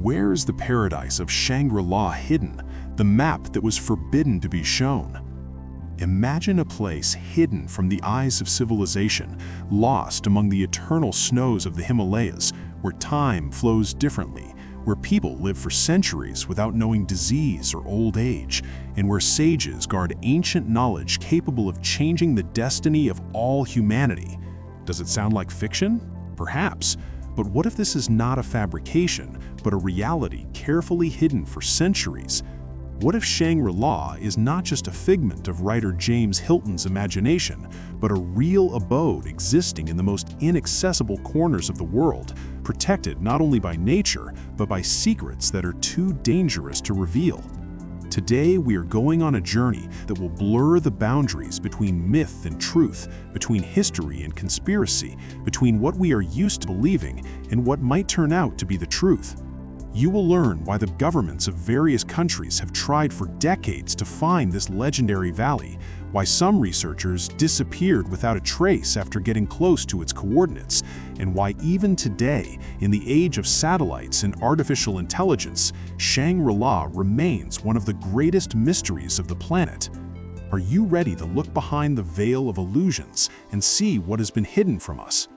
Where is the paradise of Shangri-La hidden, the map that was forbidden to be shown? Imagine a place hidden from the eyes of civilization, lost among the eternal snows of the Himalayas, where time flows differently, where people live for centuries without knowing disease or old age, and where sages guard ancient knowledge capable of changing the destiny of all humanity. Does it sound like fiction? Perhaps. But what if this is not a fabrication, but a reality carefully hidden for centuries? What if Shangri-La is not just a figment of writer James Hilton's imagination, but a real abode existing in the most inaccessible corners of the world, protected not only by nature, but by secrets that are too dangerous to reveal? Today, we are going on a journey that will blur the boundaries between myth and truth, between history and conspiracy, between what we are used to believing and what might turn out to be the truth. You will learn why the governments of various countries have tried for decades to find this legendary valley, why some researchers disappeared without a trace after getting close to its coordinates, and why even today, in the age of satellites and artificial intelligence, Shangri-La remains one of the greatest mysteries of the planet. Are you ready to look behind the veil of illusions and see what has been hidden from us?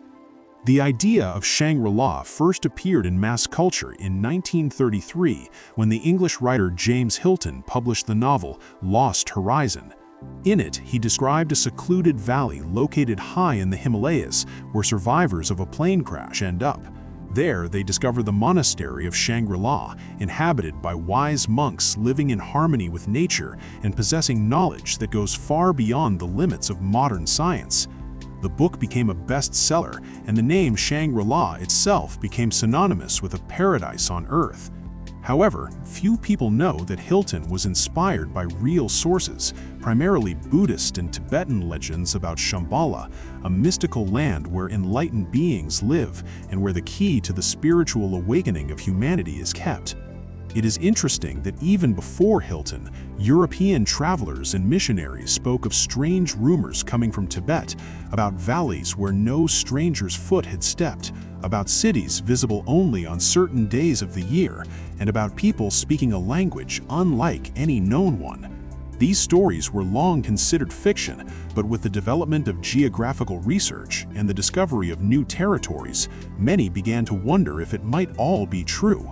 The idea of Shangri-La first appeared in mass culture in 1933 when the English writer James Hilton published the novel Lost Horizon. In it, he described a secluded valley located high in the Himalayas where survivors of a plane crash end up. There, they discover the monastery of Shangri-La, inhabited by wise monks living in harmony with nature and possessing knowledge that goes far beyond the limits of modern science. The book became a bestseller, and the name Shangri-La itself became synonymous with a paradise on Earth. However, few people know that Hilton was inspired by real sources, primarily Buddhist and Tibetan legends about Shambhala, a mystical land where enlightened beings live and where the key to the spiritual awakening of humanity is kept. It is interesting that even before Hilton, European travelers and missionaries spoke of strange rumors coming from Tibet, about valleys where no stranger's foot had stepped, about cities visible only on certain days of the year, and about people speaking a language unlike any known one. These stories were long considered fiction, but with the development of geographical research and the discovery of new territories, many began to wonder if it might all be true.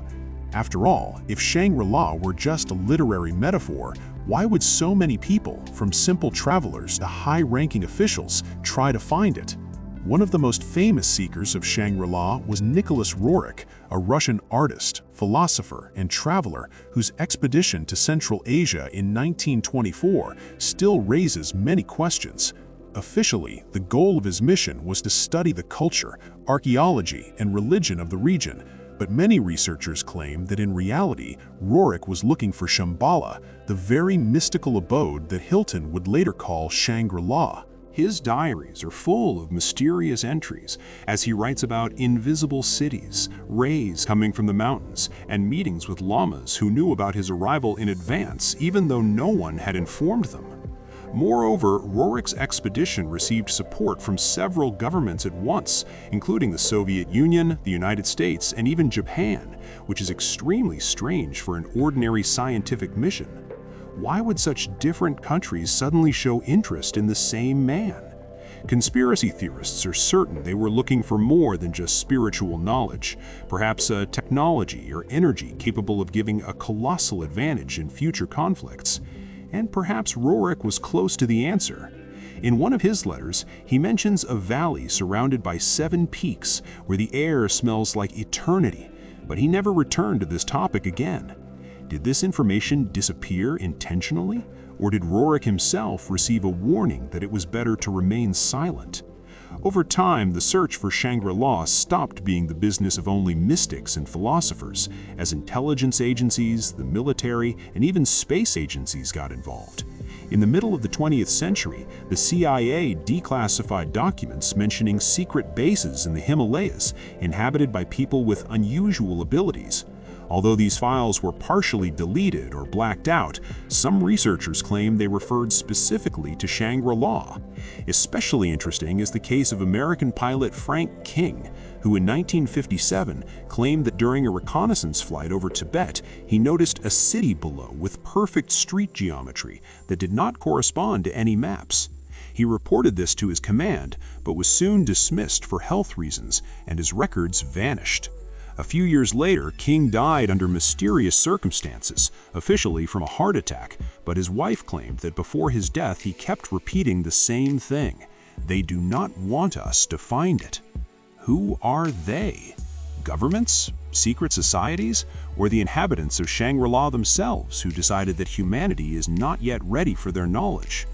After all, if Shangri-La were just a literary metaphor, why would so many people, from simple travelers to high-ranking officials, try to find it? One of the most famous seekers of Shangri-La was Nicholas Roerich, a Russian artist, philosopher, and traveler whose expedition to Central Asia in 1924 still raises many questions. Officially, the goal of his mission was to study the culture, archaeology, and religion of the region, but many researchers claim that in reality, Roerich was looking for Shambhala, the very mystical abode that Hilton would later call Shangri-La. His diaries are full of mysterious entries as he writes about invisible cities, rays coming from the mountains, and meetings with lamas who knew about his arrival in advance even though no one had informed them. Moreover, Roerich's expedition received support from several governments at once, including the Soviet Union, the United States, and even Japan, which is extremely strange for an ordinary scientific mission. Why would such different countries suddenly show interest in the same man? Conspiracy theorists are certain they were looking for more than just spiritual knowledge, perhaps a technology or energy capable of giving a colossal advantage in future conflicts. And perhaps Roerich was close to the answer. In one of his letters, he mentions a valley surrounded by 7 peaks where the air smells like eternity, but he never returned to this topic again. Did this information disappear intentionally, or did Roerich himself receive a warning that it was better to remain silent? Over time, the search for Shangri-La stopped being the business of only mystics and philosophers, as intelligence agencies, the military, and even space agencies got involved. In the middle of the 20th century, the CIA declassified documents mentioning secret bases in the Himalayas inhabited by people with unusual abilities. Although these files were partially deleted or blacked out, some researchers claim they referred specifically to Shangri-La. Especially interesting is the case of American pilot Frank King, who in 1957 claimed that during a reconnaissance flight over Tibet, he noticed a city below with perfect street geometry that did not correspond to any maps. He reported this to his command, but was soon dismissed for health reasons, and his records vanished. A few years later, King died under mysterious circumstances, officially from a heart attack, but his wife claimed that before his death he kept repeating the same thing: "They do not want us to find it." Who are they? Governments? Secret societies? Or the inhabitants of Shangri-La themselves who decided that humanity is not yet ready for their knowledge?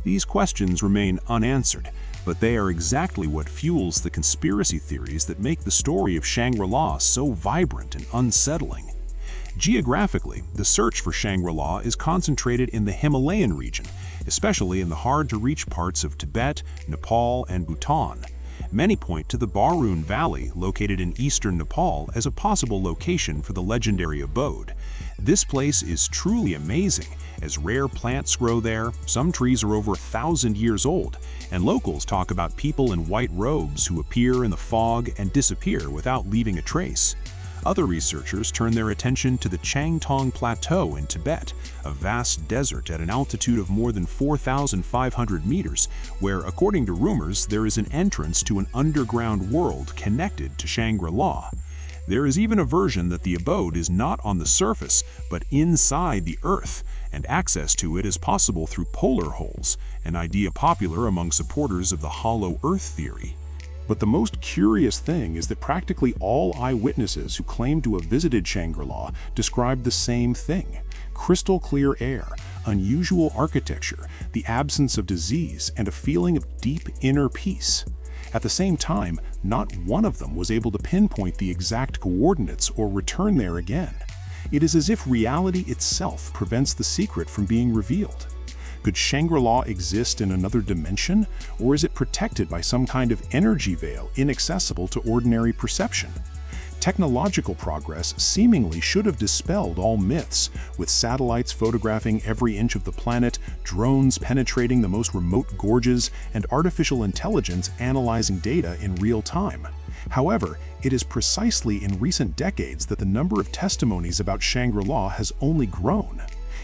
These questions remain unanswered, but they are exactly what fuels the conspiracy theories that make the story of Shangri-La so vibrant and unsettling. Geographically, the search for Shangri-La is concentrated in the Himalayan region, especially in the hard-to-reach parts of Tibet, Nepal, and Bhutan. Many point to the Barun Valley, located in eastern Nepal, as a possible location for the legendary abode. This place is truly amazing, as rare plants grow there, some trees are over 1,000 years old, and locals talk about people in white robes who appear in the fog and disappear without leaving a trace. Other researchers turn their attention to the Changtong Plateau in Tibet, a vast desert at an altitude of more than 4,500 meters, where, according to rumors, there is an entrance to an underground world connected to Shangri-La. There is even a version that the abode is not on the surface, but inside the Earth, and access to it is possible through polar holes, an idea popular among supporters of the hollow Earth theory. But the most curious thing is that practically all eyewitnesses who claim to have visited Shangri-La described the same thing: crystal clear air, unusual architecture, the absence of disease, and a feeling of deep inner peace. At the same time, not one of them was able to pinpoint the exact coordinates or return there again. It is as if reality itself prevents the secret from being revealed. Could Shangri-La exist in another dimension, or is it protected by some kind of energy veil inaccessible to ordinary perception? Technological progress seemingly should have dispelled all myths, with satellites photographing every inch of the planet, drones penetrating the most remote gorges, and artificial intelligence analyzing data in real time. However, it is precisely in recent decades that the number of testimonies about Shangri-La has only grown.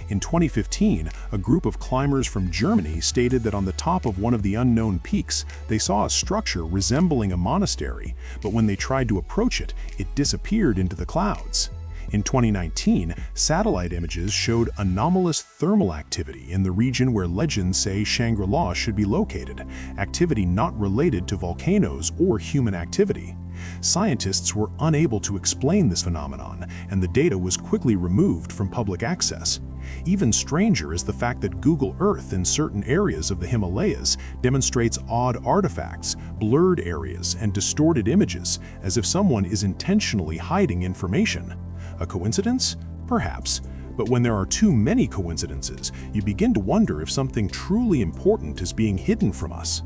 In 2015, a group of climbers from Germany stated that on the top of one of the unknown peaks, they saw a structure resembling a monastery, but when they tried to approach it, it disappeared into the clouds. In 2019, satellite images showed anomalous thermal activity in the region where legends say Shangri-La should be located, activity not related to volcanoes or human activity. Scientists were unable to explain this phenomenon, and the data was quickly removed from public access. Even stranger is the fact that Google Earth in certain areas of the Himalayas demonstrates odd artifacts, blurred areas, and distorted images, as if someone is intentionally hiding information. A coincidence? Perhaps. But when there are too many coincidences, you begin to wonder if something truly important is being hidden from us.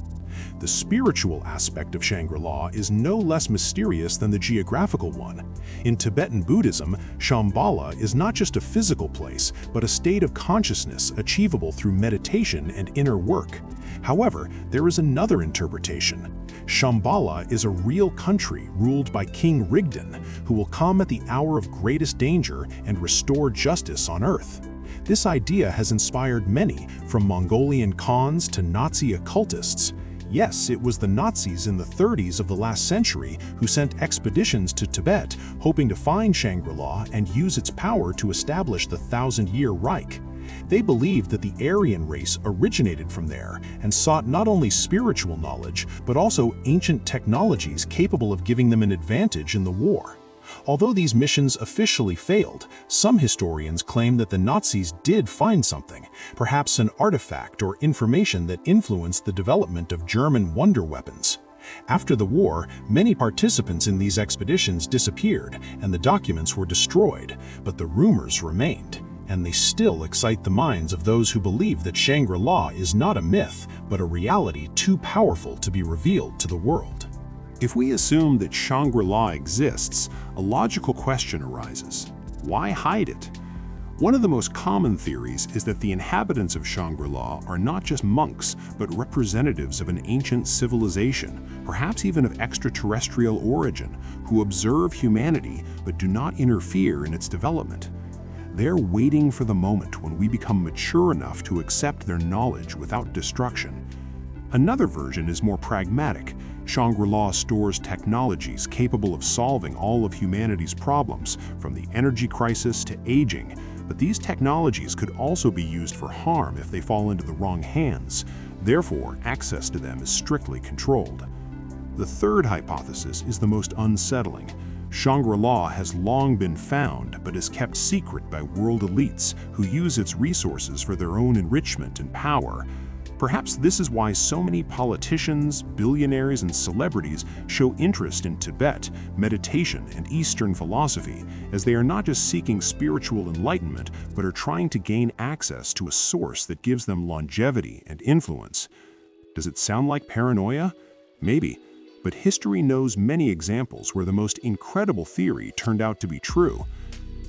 The spiritual aspect of Shangri-La is no less mysterious than the geographical one. In Tibetan Buddhism, Shambhala is not just a physical place, but a state of consciousness achievable through meditation and inner work. However, there is another interpretation. Shambhala is a real country ruled by King Rigden, who will come at the hour of greatest danger and restore justice on earth. This idea has inspired many, from Mongolian Khans to Nazi occultists. Yes, it was the Nazis in the 30s of the last century who sent expeditions to Tibet, hoping to find Shangri-La and use its power to establish the Thousand-Year Reich. They believed that the Aryan race originated from there and sought not only spiritual knowledge, but also ancient technologies capable of giving them an advantage in the war. Although these missions officially failed, some historians claim that the Nazis did find something, perhaps an artifact or information that influenced the development of German wonder weapons. After the war, many participants in these expeditions disappeared and the documents were destroyed, but the rumors remained, and they still excite the minds of those who believe that Shangri-La is not a myth, but a reality too powerful to be revealed to the world. If we assume that Shangri-La exists, a logical question arises. Why hide it? One of the most common theories is that the inhabitants of Shangri-La are not just monks, but representatives of an ancient civilization, perhaps even of extraterrestrial origin, who observe humanity but do not interfere in its development. They're waiting for the moment when we become mature enough to accept their knowledge without destruction. Another version is more pragmatic. Shangri-La stores technologies capable of solving all of humanity's problems, from the energy crisis to aging. But these technologies could also be used for harm if they fall into the wrong hands. Therefore, access to them is strictly controlled. The third hypothesis is the most unsettling. Shangri-La has long been found, but is kept secret by world elites who use its resources for their own enrichment and power. Perhaps this is why so many politicians, billionaires, and celebrities show interest in Tibet, meditation, and Eastern philosophy, as they are not just seeking spiritual enlightenment, but are trying to gain access to a source that gives them longevity and influence. Does it sound like paranoia? Maybe, but history knows many examples where the most incredible theory turned out to be true.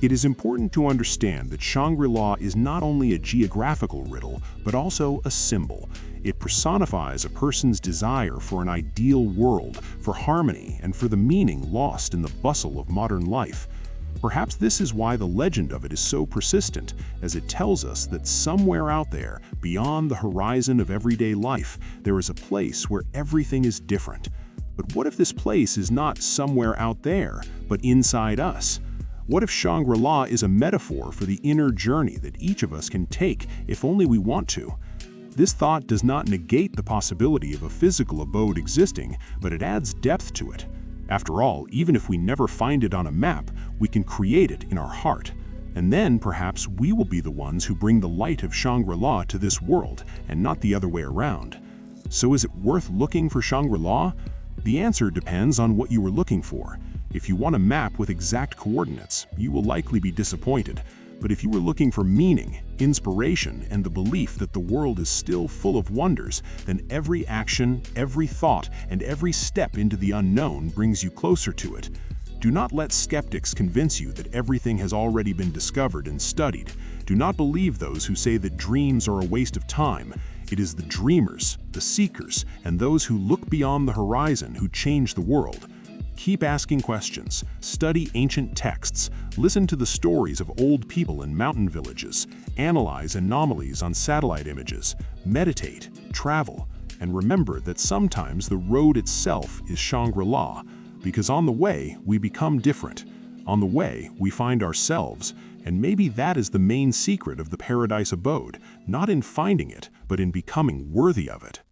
It is important to understand that Shangri-La is not only a geographical riddle, but also a symbol. It personifies a person's desire for an ideal world, for harmony, and for the meaning lost in the bustle of modern life. Perhaps this is why the legend of it is so persistent, as it tells us that somewhere out there, beyond the horizon of everyday life, there is a place where everything is different. But what if this place is not somewhere out there, but inside us? What if Shangri-La is a metaphor for the inner journey that each of us can take if only we want to? This thought does not negate the possibility of a physical abode existing, but it adds depth to it. After all, even if we never find it on a map, we can create it in our heart. And then perhaps we will be the ones who bring the light of Shangri-La to this world, and not the other way around. So is it worth looking for Shangri-La? The answer depends on what you are looking for. If you want a map with exact coordinates, you will likely be disappointed. But if you were looking for meaning, inspiration, and the belief that the world is still full of wonders, then every action, every thought, and every step into the unknown brings you closer to it. Do not let skeptics convince you that everything has already been discovered and studied. Do not believe those who say that dreams are a waste of time. It is the dreamers, the seekers, and those who look beyond the horizon who change the world. Keep asking questions, study ancient texts, listen to the stories of old people in mountain villages, analyze anomalies on satellite images, meditate, travel, and remember that sometimes the road itself is Shangri-La, because on the way we become different. On the way we find ourselves, and maybe that is the main secret of the paradise abode, not in finding it, but in becoming worthy of it.